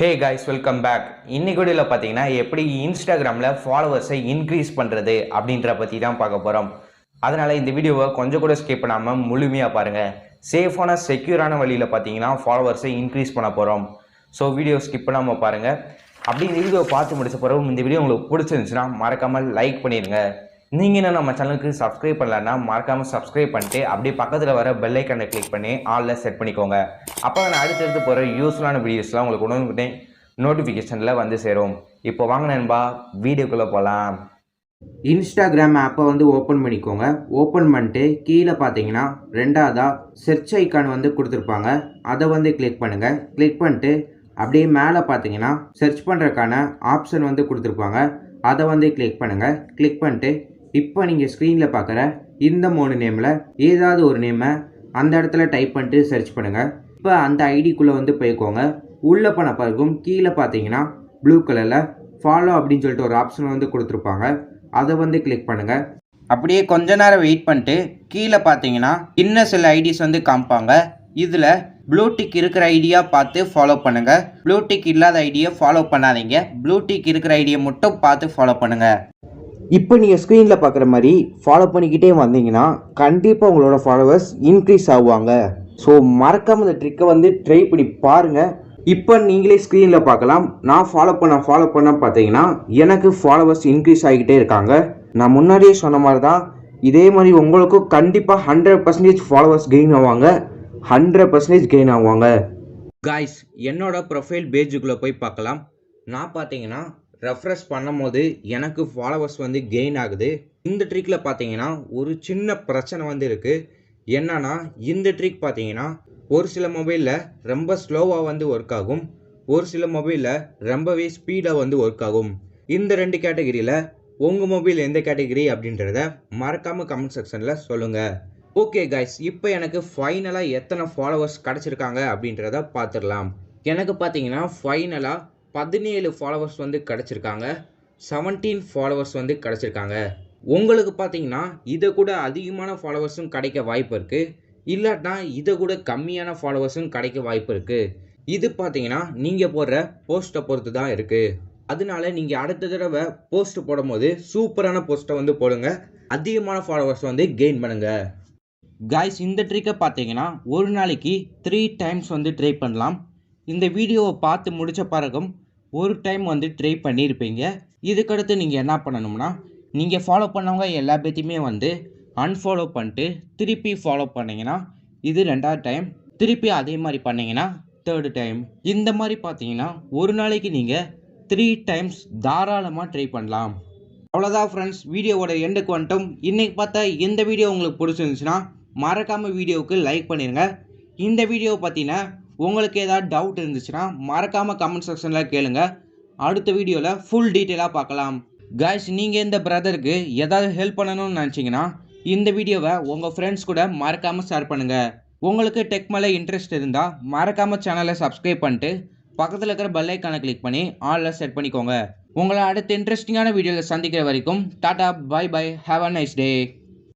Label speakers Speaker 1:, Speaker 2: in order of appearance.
Speaker 1: Hey guys, welcome back. இன்னைக்கு வீடியோவில் பார்த்தீங்கன்னா எப்படி இன்ஸ்டாகிராமில் ஃபாலோவர்ஸை இன்க்ரீஸ் பண்ணுறது அப்படின்ற பற்றி தான் பார்க்க போகிறோம். அதனால் இந்த வீடியோவை கொஞ்சம் கூட ஸ்கிப் பண்ணாமல் முழுமையாக பாருங்கள். சேஃபான செக்யூரான வழியில் பார்த்தீங்கன்னா ஃபாலோவர்ஸை இன்க்ரீஸ் பண்ண போகிறோம். ஸோ வீடியோ ஸ்கிப் பண்ணாமல் பாருங்கள். அப்படி இந்த வீடியோவை பார்த்து முடிச்ச பிறகு இந்த வீடியோ உங்களுக்கு பிடிச்சிருந்துச்சுன்னா மறக்காமல் லைக் பண்ணிடுங்க. நீங்கள் இன்னும் நம்ம சேனலுக்கு சப்ஸ்கிரைப் பண்ணலன்னா மறக்காமல் சப்ஸ்கிரைப் பண்ணிட்டு அப்படியே பக்கத்தில் வர பெல் ஐக்கனை கிளிக் பண்ணி ஆலில் செட் பண்ணிக்கோங்க. அப்போ நான் அடுத்தடுத்து போகிற யூஸ்ஃபுல்லான வீடியோஸ்லாம் உங்களுக்கு உடனே நோட்டிஃபிகேஷனில் வந்து சேரும். இப்போ வாங்க நண்பா, வீடியோக்குள்ளே போகலாம்.
Speaker 2: இன்ஸ்டாகிராம் ஆப்பை ஓப்பன் பண்ணிக்கோங்க. ஓப்பன் பண்ணிட்டு கீழே பார்த்தீங்கன்னா ரெண்டாவதாக சர்ச் ஐக்கான் கொடுத்துருப்பாங்க. அதை கிளிக் பண்ணுங்கள். கிளிக் பண்ணிட்டு அப்படியே மேலே பார்த்தீங்கன்னா சர்ச் பண்ணுறதுக்கான ஆப்ஷன் கொடுத்துருப்பாங்க. அதை கிளிக் பண்ணுங்கள். கிளிக் பண்ணிட்டு இப்போ நீங்கள் ஸ்க்ரீனில் பார்க்குற இந்த 3 நேமில் ஏதாவது ஒரு நேமை அந்த இடத்துல டைப் பண்ணிட்டு சர்ச் பண்ணுங்கள். இப்போ அந்த ஐடிக்குள்ளே போய்க்கோங்க. உள்ளே பண்ண பிறகும் கீழே பார்த்தீங்கன்னா ப்ளூ கலரில் ஃபாலோ அப்படின்னு சொல்லிட்டு ஒரு ஆப்ஷன் கொடுத்துருப்பாங்க. அதை கிளிக் பண்ணுங்கள். அப்படியே கொஞ்ச நேரம் வெயிட் பண்ணிட்டு கீழே பார்த்தீங்கன்னா இன்னும் சில ஐடிஸ் காமிப்பாங்க. இதில் ப்ளூடிக் இருக்கிற ஐடியா பார்த்து ஃபாலோ பண்ணுங்கள். ப்ளூடிக் இல்லாத ஐடியை ஃபாலோ பண்ணாதீங்க. ப்ளூடிக் இருக்கிற ஐடியை மட்டும் பார்த்து ஃபாலோ பண்ணுங்கள். இப்போ நீங்கள் ஸ்க்ரீனில் பார்க்குற மாதிரி ஃபாலோ பண்ணிக்கிட்டே வந்தீங்கன்னா கண்டிப்பாக உங்களோட ஃபாலோவர்ஸ் இன்க்ரீஸ் ஆகுவாங்க. ஸோ மறக்காமல் இந்த ட்ரிக்கை ட்ரை பண்ணி பாருங்கள். இப்போ நீங்களே ஸ்க்ரீனில் பார்க்கலாம். நான் ஃபாலோ பண்ண பார்த்தீங்கன்னா எனக்கு ஃபாலோவர்ஸ் இன்க்ரீஸ் ஆகிக்கிட்டே இருக்காங்க. நான் முன்னாடியே சொன்ன மாதிரி தான் இதே மாதிரி உங்களுக்கும் கண்டிப்பாக 100% ஃபாலோவர்ஸ் கெயின் ஆவாங்க. 100% கெயின் ஆகுவாங்க. காய்ஸ், என்னோட ப்ரொஃபைல் பேஜுக்குள்ளே போய் பார்க்கலாம். நான் பார்த்தீங்கன்னா ரெஃப்ரெஷ் பண்ணும் போது எனக்கு ஃபாலோவர்ஸ் கெயின் ஆகுது. இந்த ட்ரிக்கில் பார்த்தீங்கன்னா ஒரு சின்ன பிரச்சனை இருக்குது. என்னன்னா இந்த ட்ரிக் பார்த்தீங்கன்னா ஒரு சில மொபைலில் ரொம்ப ஸ்லோவாக ஒர்க் ஆகும், ஒரு சில மொபைலில் ரொம்பவே ஸ்பீடாக ஒர்க் ஆகும். இந்த 2 கேட்டகரியில் உங்கள் மொபைல் எந்த கேட்டகரி அப்படின்றத மறக்காமல் கமெண்ட் செக்ஷனில் சொல்லுங்கள். ஓகே காய்ஸ், இப்போ எனக்கு ஃபைனலாக எத்தனை ஃபாலோவர்ஸ் கிடச்சிருக்காங்க அப்படின்றத பார்த்துடலாம். எனக்கு பார்த்தீங்கன்னா ஃபைனலாக 17 ஃபாலோவர்ஸ் கிடச்சிருக்காங்க. 17 ஃபாலோவர்ஸ் கிடச்சிருக்காங்க. உங்களுக்கு பார்த்தீங்கன்னா இதை கூட அதிகமான ஃபாலோவர்ஸும் கிடைக்க வாய்ப்பு இருக்குது. இல்லாட்டினா இதை கூட கம்மியான ஃபாலோவர்ஸும் கிடைக்க வாய்ப்பு இருக்குது. இது பார்த்தீங்கன்னா நீங்கள் போடுற போஸ்ட்டை பொறுத்து தான் இருக்குது. அதனால நீங்கள் அடுத்த தடவை போஸ்ட் போடும்போது சூப்பரான போஸ்ட்டை போடுங்க. அதிகமான ஃபாலோவர்ஸ் கெயின் பண்ணுங்கள். காய்ஸ், இந்த ட்ரிக்கை பார்த்தீங்கன்னா ஒரு நாளைக்கு 3 டைம்ஸ் ட்ரை பண்ணலாம். இந்த வீடியோவை பார்த்து முடித்த பிறகும் ஒரு டைம் ட்ரை பண்ணியிருப்பீங்க. இதுக்கடுத்து நீங்கள் என்ன பண்ணணும்னா நீங்கள் ஃபாலோ பண்ணவங்க எல்லா பேத்தையுமே அன்ஃபாலோ பண்ணிட்டு திருப்பி ஃபாலோ பண்ணிங்கன்னா இது 2வது டைம். திருப்பி அதே மாதிரி பண்ணிங்கன்னா 3rd டைம். இந்த மாதிரி பார்த்தீங்கன்னா ஒரு நாளைக்கு நீங்கள் 3 டைம்ஸ் தாராளமாக ட்ரை பண்ணலாம். அவ்வளோதான் ஃப்ரெண்ட்ஸ், வீடியோவோட எண்டுக்கு வந்துட்டோம். இன்றைக்கி பார்த்தா இந்த வீடியோ உங்களுக்கு பிடிச்சிருந்துச்சுன்னா மறக்காமல் வீடியோவுக்கு லைக் பண்ணிடுங்க. இந்த வீடியோவை பற்றின உங்களுக்கு ஏதாவது டவுட் இருந்துச்சுன்னா மறக்காமல் கமெண்ட் செக்ஷனில் கேளுங்க. அடுத்த வீடியோவில் ஃபுல் டீட்டெயிலாக பார்க்கலாம். காய்ஸ், நீங்கள் இந்த பிரதருக்கு ஏதாவது ஹெல்ப் பண்ணணும்னு நினச்சிங்கன்னா இந்த வீடியோவை உங்கள் ஃப்ரெண்ட்ஸ் கூட மறக்காமல் ஷேர் பண்ணுங்கள். உங்களுக்கு டெக் மேலே இன்ட்ரெஸ்ட் இருந்தால் மறக்காமல் சேனலை சப்ஸ்கிரைப் பண்ணிட்டு பக்கத்தில் இருக்கிற பெல் ஐக்கானை கிளிக் பண்ணி ஆலில் செட் பண்ணிக்கோங்க. உங்களை அடுத்த இன்ட்ரெஸ்டிங்கான வீடியோவில் சந்திக்கிற வரைக்கும் டாடா, bye bye, have a nice day.